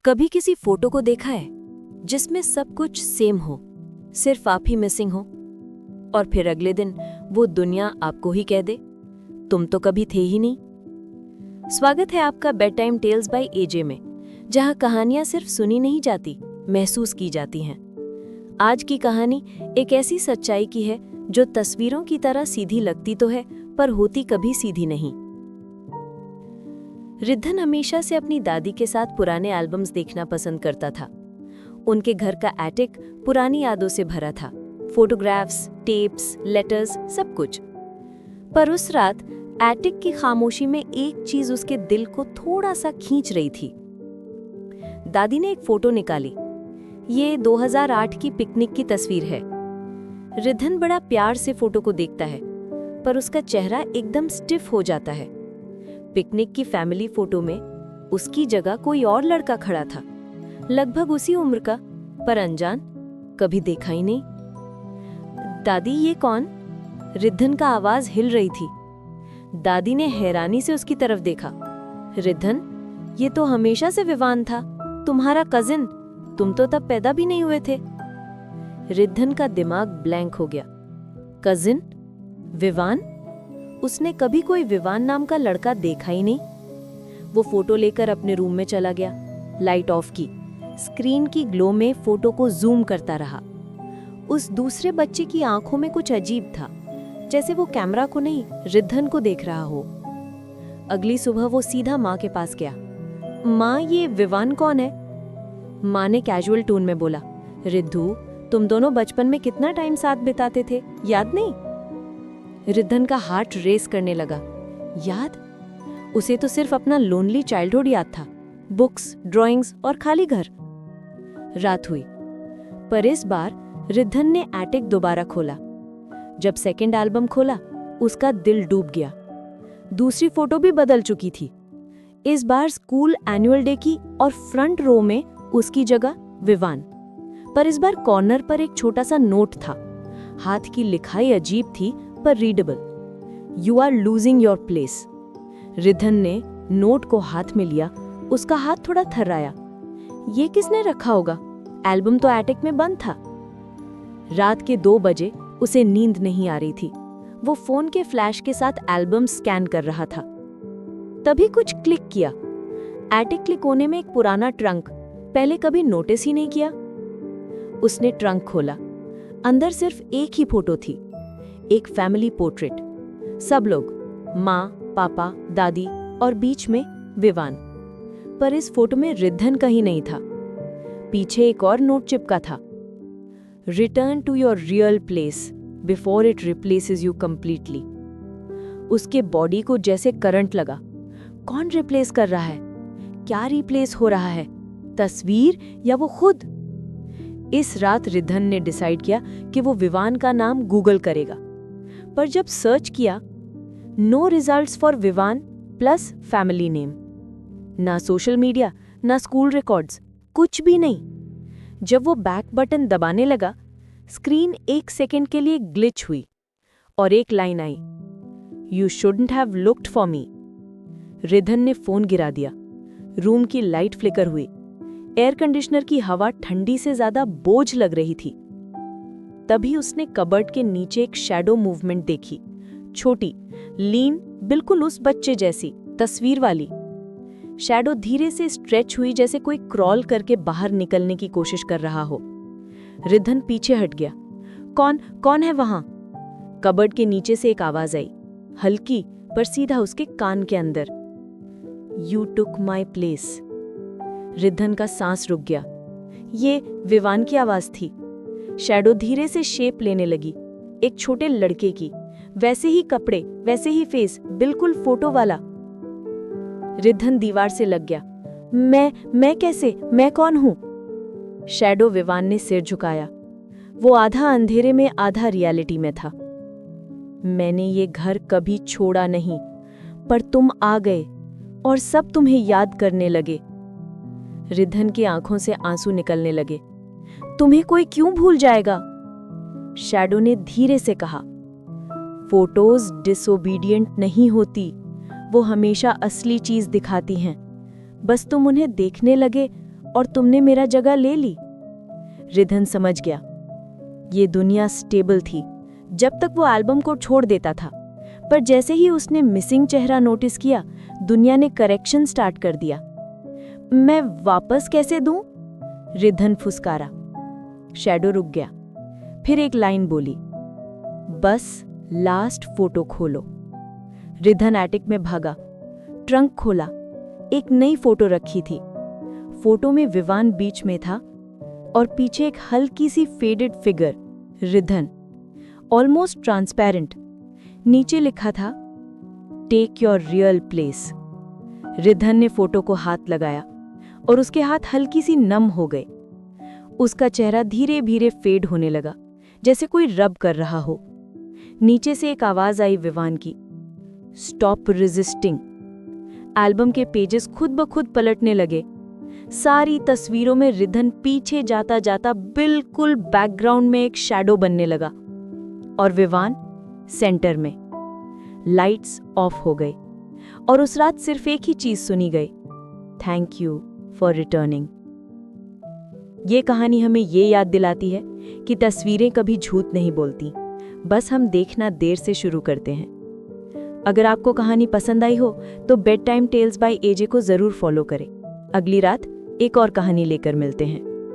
कभी किसी फोटो को देखा है जिसमें सब कुछ सेम हो, सिर्फ आप ही मिसिंग हो, और फिर अगले दिन वो दुनिया आपको ही कह दे तुम तो कभी थे ही नहीं। स्वागत है आपका bedtime tales by AJ में, जहां कहानियां सिर्फ सुनी नहीं जाती, महसूस की जाती हैं। आज की कहानी एक ऐसी सच्चाई की है जो तस्वीरों की तरह सीधी लगती तो है, पर होती कभी सीधी नहीं। रिद्धन हमेशा से अपनी दादी के साथ पुराने एल्बम्स देखना पसंद करता था। उनके घर का एटिक पुरानी यादों से भरा था, फोटोग्राफ्स, टेप्स, लेटर्स, सब कुछ। पर उस रात एटिक की खामोशी में एक चीज उसके दिल को थोड़ा सा खींच रही थी। दादी ने एक फोटो निकाली। ये 2008 की पिकनिक की तस्वीर है। रिद्धन बड़ा प्यार से फोटो को देखता है, पर उसका चेहरा एकदम स्टिफ हो जाता है। पिकनिक की फैमिली फोटो में उसकी जगह कोई और लड़का खड़ा था, लगभग उसी उम्र का, पर अनजान, कभी देखा ही नहीं। दादी, ये कौन? रिद्धन का आवाज हिल रही थी। दादी ने हैरानी से उसकी तरफ देखा। रिद्धन, ये तो हमेशा से विवान था, तुम्हारा कजिन। तुम तो तब पैदा भी नहीं हुए थे। रिद्धन का दिमाग ब्लैंक हो गया। कजिन? विवान? उसने कभी कोई विवान नाम का लड़का देखा ही नहीं। वो फोटो लेकर अपने रूम में चला गया, लाइट ऑफ की, स्क्रीन की ग्लो में फोटो को जूम करता रहा। उस दूसरे बच्चे की आंखों में कुछ अजीब था, जैसे वो कैमरा को नहीं, रिद्धन को देख रहा हो। अगली सुबह वो सीधा माँ के पास गया। माँ, ये विवान कौन है? माँ ने कैजुअल टोन में बोला, रिद्धू, तुम दोनों बचपन में कितना टाइम साथ बिताते थे, याद नहीं? रिद्धन का हार्ट रेस करने लगा। याद? उसे तो सिर्फ अपना लोनली चाइल्डहुड याद था, बुक्स, ड्राइंग्स और खाली घर। रात हुई, पर इस बार रिद्धन ने एटिक दोबारा खोला। जब सेकंड एल्बम खोला, उसका दिल डूब गया। दूसरी फोटो भी बदल चुकी थी। इस बार स्कूल एनुअल डे की, और फ्रंट रो में उसकी जगह विवान। पर इस बार कॉर्नर पर एक छोटा सा नोट था। हाथ की लिखाई अजीब थी, पर readable. You are losing your place. Riddhan ने नोट को हाथ में लिया। उसका हाथ थोड़ा थर्राया। ये किसने रखा होगा? एल्बम तो एटिक में बंद था। रात के 2 बजे उसे नींद नहीं आ रही थी। वो फोन के फ्लैश के साथ एल्बम स्कैन कर रहा था। तभी कुछ क्लिक किया। एटिक के कोने में एक पुराना ट्रंक, पहले कभी नोटिस ही नहीं किया। उसने ट्रंक खोला। अंदर सिर्फ एक ही फोटो थी, एक फैमिली पोर्ट्रेट। सब लोग, माँ, पापा, दादी और बीच में विवान। पर इस फोटो में रिद्धन कहीं नहीं था। पीछे एक और नोट चिपका था, return to your real place before it replaces you completely. उसके बॉडी को जैसे करंट लगा। कौन रिप्लेस कर रहा है? क्या रिप्लेस हो रहा है? तस्वीर या वो खुद? इस रात रिद्धन ने डिसाइड किया कि वो विवान का नाम गूगल करेगा। पर जब सर्च किया, no results for Vivaan plus family name. ना सोशल मीडिया, ना स्कूल रिकॉर्ड्स, कुछ भी नहीं। जब वो बैक बटन दबाने लगा, स्क्रीन 1 सेकंड के लिए ग्लिच हुई और एक लाइन आई, you shouldn't have looked for me. Riddhan ने फोन गिरा दिया। रूम की लाइट फ्लिकर हुई। एयर कंडीशनर की हवा ठंडी से ज्यादा बोझ लग रही थी। तभी उसने कबर्ड के नीचे एक शैडो मूवमेंट देखी, छोटी, लीन, बिल्कुल उस बच्चे जैसी, तस्वीर वाली। शैडो धीरे से स्ट्रेच हुई, जैसे कोई क्रॉल करके बाहर निकलने की कोशिश कर रहा हो। रिद्धन पीछे हट गया। कौन है वहां? कबर्ड के नीचे से एक आवाज आई, हल्की पर सीधा उसके कान के अंदर, यू टुक माई प्लेस। रिद्धन का सांस रुक गया। ये विवान की आवाज थी। शैडो धीरे से शेप लेने लगी, एक छोटे लड़के की, वैसे ही कपड़े, वैसे ही फेस, बिल्कुल फोटो वाला। रिद्धन दीवार से लग गया। मैं कैसे? मैं कौन हूं? शैडो विवान ने सिर झुकाया। वो आधा अंधेरे में, आधा रियलिटी में था। मैंने ये घर कभी छोड़ा नहीं, पर तुम आ गए और सब तुम्हें याद करने लगे। रिद्धन की आंखों से आंसू निकलने लगे। तुम्हें कोई क्यों भूल जाएगा? शैडो ने धीरे से कहा, फोटोज डिसोबीडियंट नहीं होती, वो हमेशा असली चीज दिखाती हैं। बस तुम उन्हें देखने लगे और तुमने मेरा जगह ले ली। रिधन समझ गया, ये दुनिया स्टेबल थी जब तक वो एल्बम को छोड़ देता था, पर जैसे ही उसने मिसिंग चेहरा नोटिस किया, दुनिया ने करेक्शन स्टार्ट कर दिया। मैं वापस कैसे दूं? रिधन फुसकारा। शैडो रुक गया, फिर एक लाइन बोली, बस लास्ट फोटो खोलो। रिधन एटिक में भागा, ट्रंक खोला, एक नई फोटो रखी थी। फोटो में विवान बीच में था और पीछे एक हल्की सी faded figure, Ridhan, almost transparent. नीचे लिखा था, take your real place. Ridhan ने फोटो को हाथ लगाया और उसके हाथ हल्की सी नम हो गए। उसका चेहरा धीरे धीरे फेड होने लगा, जैसे कोई रब कर रहा हो। नीचे से एक आवाज आई विवान की, स्टॉप रेजिस्टिंग। एल्बम के पेजेस खुद ब खुद पलटने लगे। सारी तस्वीरों में रिधन पीछे जाता जाता बिल्कुल बैकग्राउंड में एक शैडो बनने लगा और विवान सेंटर में। लाइट्स ऑफ हो गए और उस रात सिर्फ एक ही चीज सुनी गई, थैंक यू फॉर रिटर्निंग। ये कहानी हमें ये याद दिलाती है कि तस्वीरें कभी झूठ नहीं बोलती, बस हम देखना देर से शुरू करते हैं। अगर आपको कहानी पसंद आई हो तो bedtime tales by AJ को जरूर फॉलो करें। अगली रात एक और कहानी लेकर मिलते हैं।